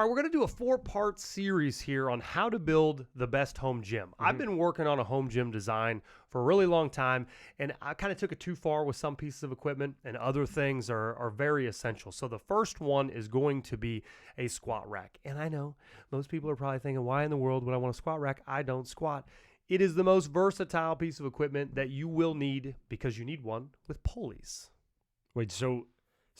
right, we're going to do a 4-part series here on how to build the best home gym. I've been working on a home gym design for a really long time, and I kind of took it too far with some pieces of equipment, and other things are very essential. So the first one is going to be a squat rack. And I know most people are probably thinking, why in the world would I want a squat rack? I don't squat. It is the most versatile piece of equipment that you will need, because you need one with pulleys. Wait, so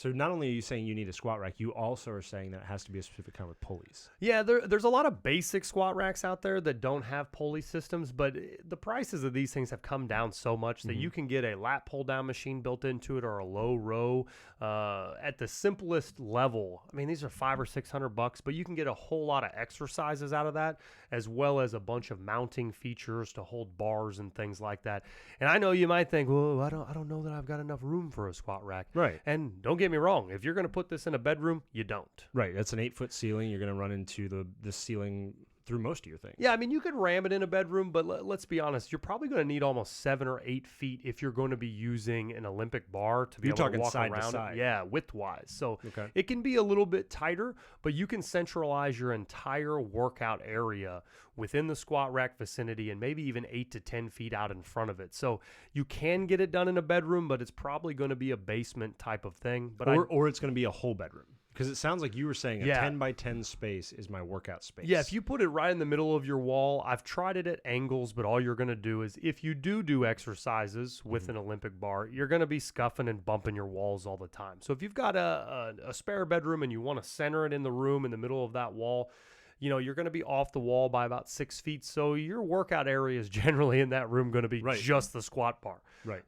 not only are you saying you need a squat rack, you also are saying that it has to be a specific kind with pulleys. Yeah, there's a lot of basic squat racks out there that don't have pulley systems, but the prices of these things have come down so much that you can get a lat pull down machine built into it, or a low row at the simplest level. I mean, these are $500 or $600, but you can get a whole lot of exercises out of that, as well as a bunch of mounting features to hold bars and things like that. And I know you might think, well, I don't know that I've got enough room for a squat rack. Right. And don't get me wrong, if you're going to put this in a bedroom, you don't. Right. That's an 8-foot ceiling. You're going to run into the ceiling through most of your things. Yeah, I mean, you could ram it in a bedroom, but let's be honest, you're probably going to need almost 7 or 8 feet if you're going to be using an Olympic bar to be able to walk side around to side. it. Yeah, width-wise. So Okay. it can be a little bit tighter, but you can centralize your entire workout area within the squat rack vicinity, and maybe even 8 to 10 feet out in front of it. So you can get it done in a bedroom, but it's probably going to be a basement type of thing. But or it's going to be a whole bedroom. Because it sounds like you were saying a 10 by 10 space is my workout space. Yeah, if you put it right in the middle of your wall, I've tried it at angles, but all you're going to do is, if you do exercises with an Olympic bar, you're going to be scuffing and bumping your walls all the time. So if you've got a spare bedroom and you want to center it in the room in the middle of that wall, you know, you're going to be off the wall by about 6 feet. So your workout area is generally in that room going to be just the squat bar. Right.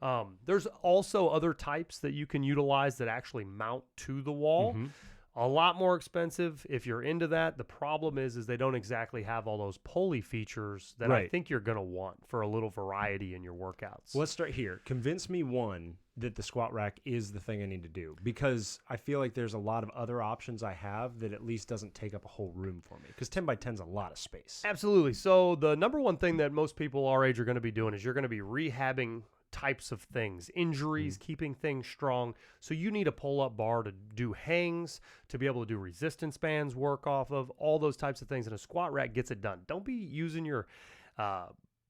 There's also other types that you can utilize that actually mount to the wall. A lot more expensive if you're into that. The problem is they don't exactly have all those pulley features that I think you're going to want for a little variety in your workouts. Well, let's start here. Convince me, one, that the squat rack is the thing I need to do, because I feel like there's a lot of other options I have that at least doesn't take up a whole room for me, because 10 by 10 is a lot of space. Absolutely. So the number one thing that most people our age are going to be doing is you're going to be rehabbing types of things, injuries, keeping things strong. So you need a pull-up bar to do hangs, to be able to do resistance bands work off of, all those types of things. And a squat rack gets it done. Don't be using your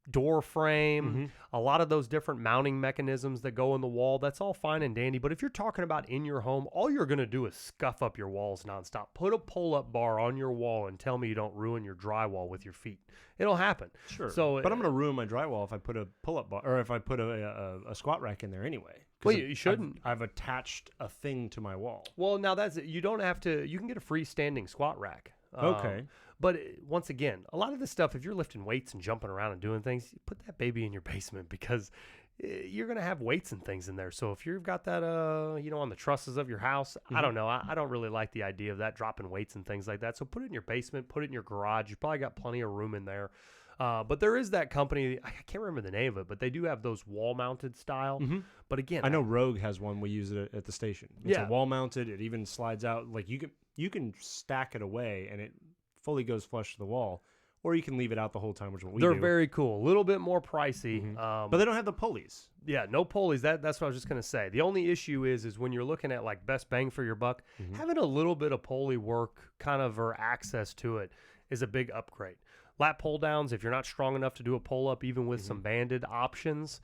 door frame, a lot of those different mounting mechanisms that go in the wall. That's all fine and dandy. But if you're talking about in your home, all you're going to do is scuff up your walls nonstop. Put a pull-up bar on your wall and tell me you don't ruin your drywall with your feet. It'll happen. Sure. So, but I'm going to ruin my drywall if I put a pull-up bar, or if I put a squat rack in there anyway. Well, you shouldn't. I've attached a thing to my wall. Well, now that's it. You don't have to. You can get a freestanding squat rack. Okay. But once again, a lot of this stuff, if you're lifting weights and jumping around and doing things, put that baby in your basement, because you're going to have weights and things in there. So if you've got that, on the trusses of your house, I don't know. I don't really like the idea of that, dropping weights and things like that. So put it in your basement, put it in your garage. You probably got plenty of room in there. But there is that company, I can't remember the name of it, but they do have those wall-mounted style. But again, I know Rogue has one. We use it at the station. It's a wall-mounted. It even slides out. Like you can stack it away, and it fully goes flush to the wall, or you can leave it out the whole time, which is what we do. They're very cool. A little bit more pricey. But they don't have the pulleys. Yeah, no pulleys. That's what I was just going to say. The only issue is when you're looking at like best bang for your buck, having a little bit of pulley work kind of, or access to it, is a big upgrade. Lat pull downs, if you're not strong enough to do a pull up, even with some banded options,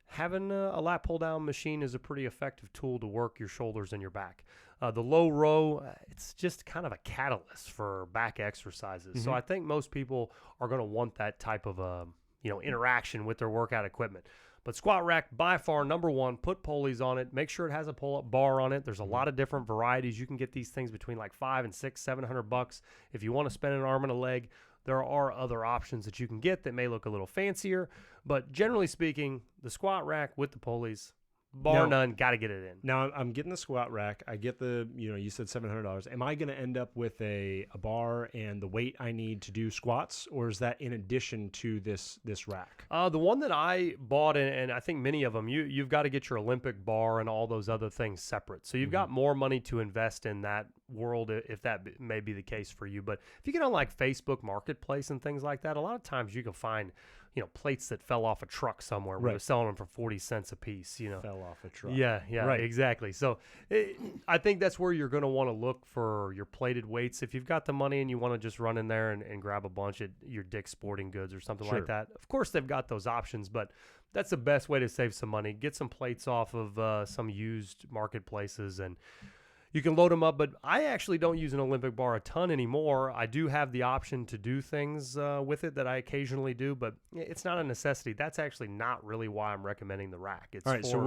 having a lat pull down machine is a pretty effective tool to work your shoulders and your back. The low row, it's just kind of a catalyst for back exercises. So I think most people are going to want that type of interaction with their workout equipment. But squat rack, by far, number one, put pulleys on it. Make sure it has a pull-up bar on it. There's a lot of different varieties. You can get these things between like $500 and $700. If you want to spend an arm and a leg, there are other options that you can get that may look a little fancier. But generally speaking, the squat rack with the pulleys, bar none, got to get it in. Now, I'm getting the squat rack. I get you said $700. Am I going to end up with a bar and the weight I need to do squats, or is that in addition to this rack? The one that I bought, and I think many of them, you've got to get your Olympic bar and all those other things separate. So you've got more money to invest in that world if that may be the case for you. But if you get on like Facebook Marketplace and things like that, a lot of times you can find, plates that fell off a truck somewhere where they're selling them for 40 cents a piece, Fell off a truck. Yeah, Right. exactly. So I think that's where you're going to want to look for your plated weights. If you've got the money and you want to just run in there and grab a bunch at your Dick's Sporting Goods or something like that, of course they've got those options, but that's the best way to save some money. Get some plates off of some used marketplaces and you can load them up, but I actually don't use an Olympic bar a ton anymore. I do have the option to do things with it that I occasionally do, but it's not a necessity. That's actually not really why I'm recommending the rack. It's all right, so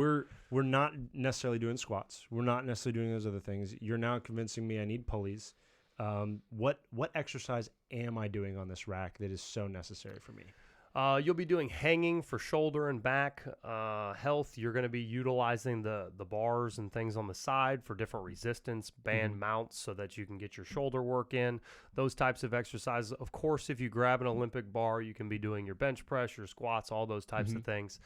we're not necessarily doing squats. We're not necessarily doing those other things. You're now convincing me I need pulleys. What exercise am I doing on this rack that is so necessary for me? You'll be doing hanging for shoulder and back. Health, you're going to be utilizing the bars and things on the side for different resistance band mounts so that you can get your shoulder work in. Those types of exercises. Of course, if you grab an Olympic bar, you can be doing your bench press, your squats, all those types of things.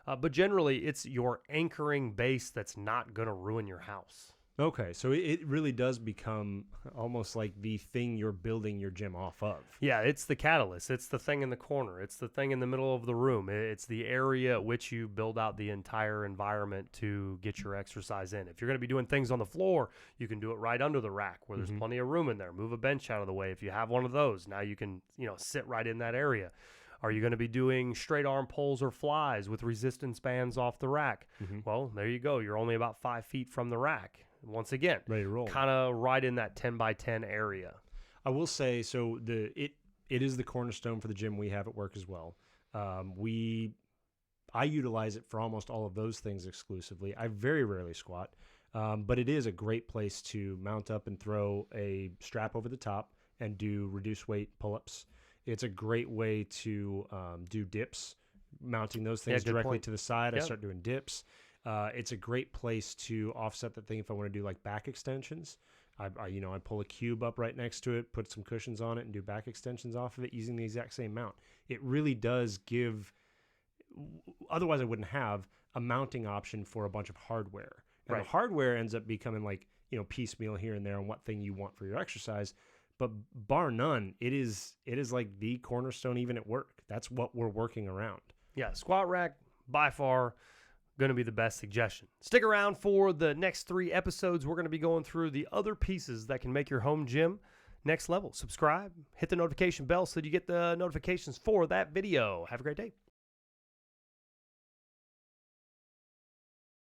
But generally, it's your anchoring base that's not going to ruin your house. Okay, so it really does become almost like the thing you're building your gym off of. Yeah, it's the catalyst. It's the thing in the corner. It's the thing in the middle of the room. It's the area at which you build out the entire environment to get your exercise in. If you're going to be doing things on the floor, you can do it right under the rack where there's plenty of room in there. Move a bench out of the way. If you have one of those, now you can, sit right in that area. Are you going to be doing straight arm pulls or flies with resistance bands off the rack? Well, there you go. You're only about 5 feet from the rack. Once again, ready to roll. Kind of right in that 10 by 10 area. I will say, so it is the cornerstone for the gym we have at work as well. I utilize it for almost all of those things exclusively. I very rarely squat, but it is a great place to mount up and throw a strap over the top and do reduced weight pull-ups. It's a great way to do dips, mounting those things directly to the side. I start doing dips. It's a great place to offset the thing if I want to do like back extensions. I pull a cube up right next to it, put some cushions on it, and do back extensions off of it using the exact same mount. It really does give, otherwise I wouldn't have a mounting option for a bunch of hardware. And the hardware ends up becoming like, piecemeal here and there on what thing you want for your exercise. But bar none, it is like the cornerstone even at work. That's what we're working around. Yeah, squat rack, by far, going to be the best suggestion. Stick around for the next 3 episodes. We're going to be going through the other pieces that can make your home gym next level. Subscribe, hit the notification bell so that you get the notifications for that video. Have a great day.